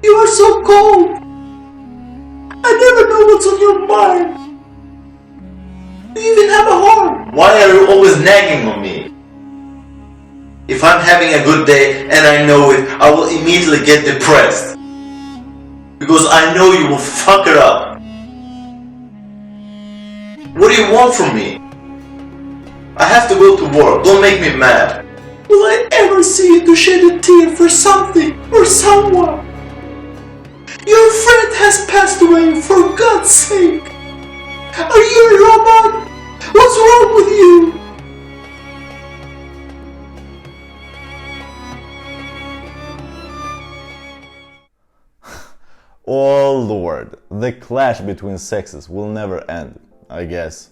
You are so cold. I never know what's on your mind. You even have a heart. Why are you always nagging on me? If I'm having a good day and I know it, I will immediately get depressed. Because I know you will fuck it up. What do you want from me? I have to go to work, don't make me mad. Will I ever see you to shed a tear for something or someone? Your friend has passed away, for God's sake. Are you a robot? What's wrong with you? Oh Lord, the clash between sexes will never end, I guess.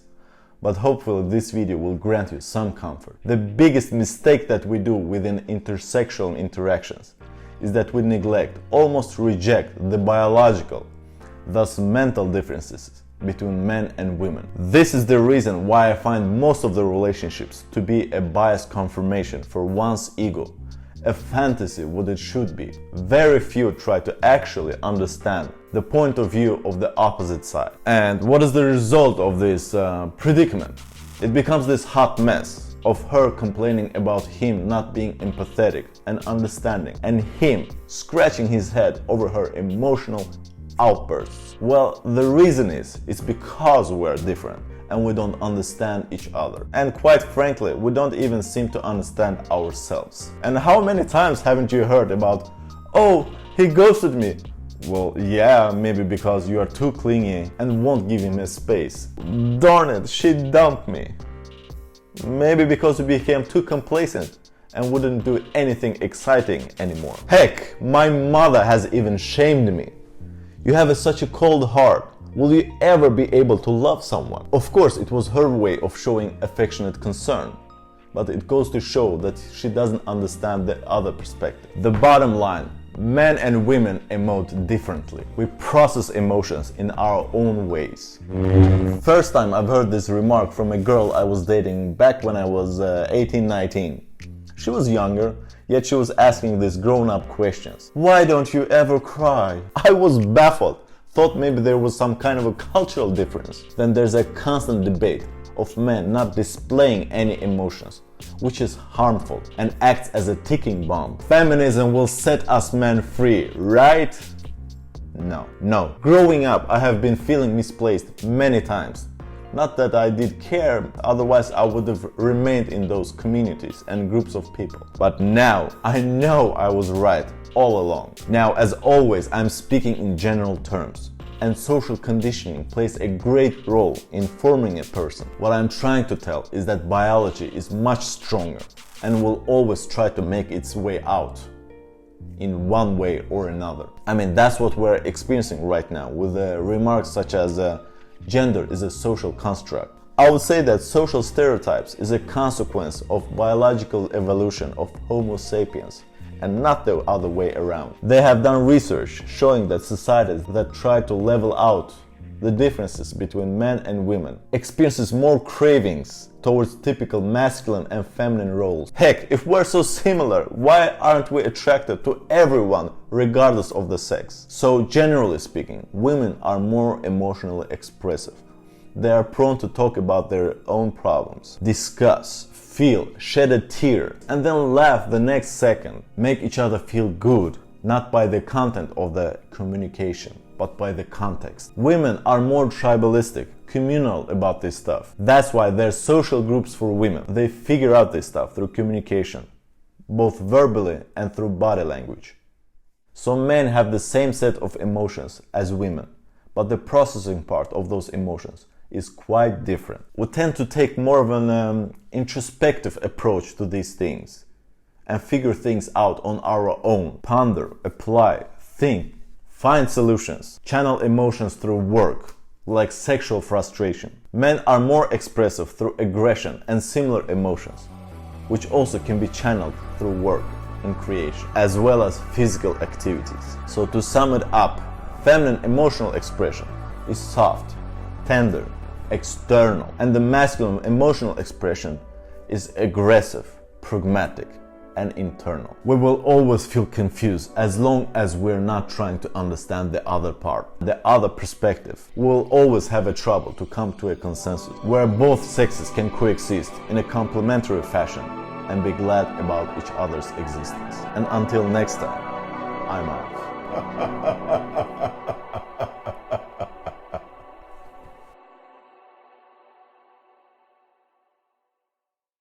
But hopefully this video will grant you some comfort. The biggest mistake that we do within intersexual interactions is that we neglect, almost reject the biological, thus mental differences between men and women. This is the reason why I find most of the relationships to be a biased confirmation for one's ego, a fantasy what it should be. Very few try to actually understand the point of view of the opposite side. And what is the result of this predicament? It becomes this hot mess of her complaining about him not being empathetic and understanding, and him scratching his head over her emotional outbursts. Well, the reason is, it's because we're different and we don't understand each other. And quite frankly, we don't even seem to understand ourselves. And how many times haven't you heard about, oh, he ghosted me? Well, yeah, maybe because you are too clingy and won't give him a space. Darn it, she dumped me. Maybe because you became too complacent and wouldn't do anything exciting anymore. Heck, my mother has even shamed me. You have such a cold heart. Will you ever be able to love someone? Of course, it was her way of showing affectionate concern, but it goes to show that she doesn't understand the other perspective. The bottom line, men and women emote differently. We process emotions in our own ways. First time I've heard this remark from a girl I was dating back when I was 18, 19. She was younger, yet she was asking these grown-up questions. Why don't you ever cry? I was baffled. Thought maybe there was some kind of a cultural difference. Then there's a constant debate of men not displaying any emotions, which is harmful and acts as a ticking bomb. Feminism will set us men free, right? No. Growing up, I have been feeling misplaced many times. Not that I did care, otherwise I would have remained in those communities and groups of people. But now, I know I was right all along. Now, as always, I'm speaking in general terms. And social conditioning plays a great role in forming a person. What I'm trying to tell is that biology is much stronger and will always try to make its way out in one way or another. I mean, that's what we're experiencing right now with remarks such as gender is a social construct. I would say that social stereotypes is a consequence of biological evolution of Homo sapiens and not the other way around. They have done research showing that societies that try to level out the differences between men and women experiences more cravings towards typical masculine and feminine roles. Heck, if we're so similar, why aren't we attracted to everyone regardless of the sex? So generally speaking, women are more emotionally expressive. They are prone to talk about their own problems, discuss, feel, shed a tear, and then laugh the next second. Make each other feel good, not by the content of the communication, but by the context. Women are more tribalistic, communal about this stuff. That's why there's social groups for women. They figure out this stuff through communication, both verbally and through body language. So men have the same set of emotions as women, but the processing part of those emotions is quite different. We tend to take more of an introspective approach to these things and figure things out on our own. Ponder, apply, think, find solutions, channel emotions through work, like sexual frustration. Men are more expressive through aggression and similar emotions, which also can be channeled through work and creation, as well as physical activities. So to sum it up, feminine emotional expression is soft, tender, external, and the masculine emotional expression is aggressive, pragmatic, and internal. We will always feel confused as long as we're not trying to understand the other part, the other perspective. We will always have a trouble to come to a consensus where both sexes can coexist in a complementary fashion and be glad about each other's existence. And until next time, I'm out.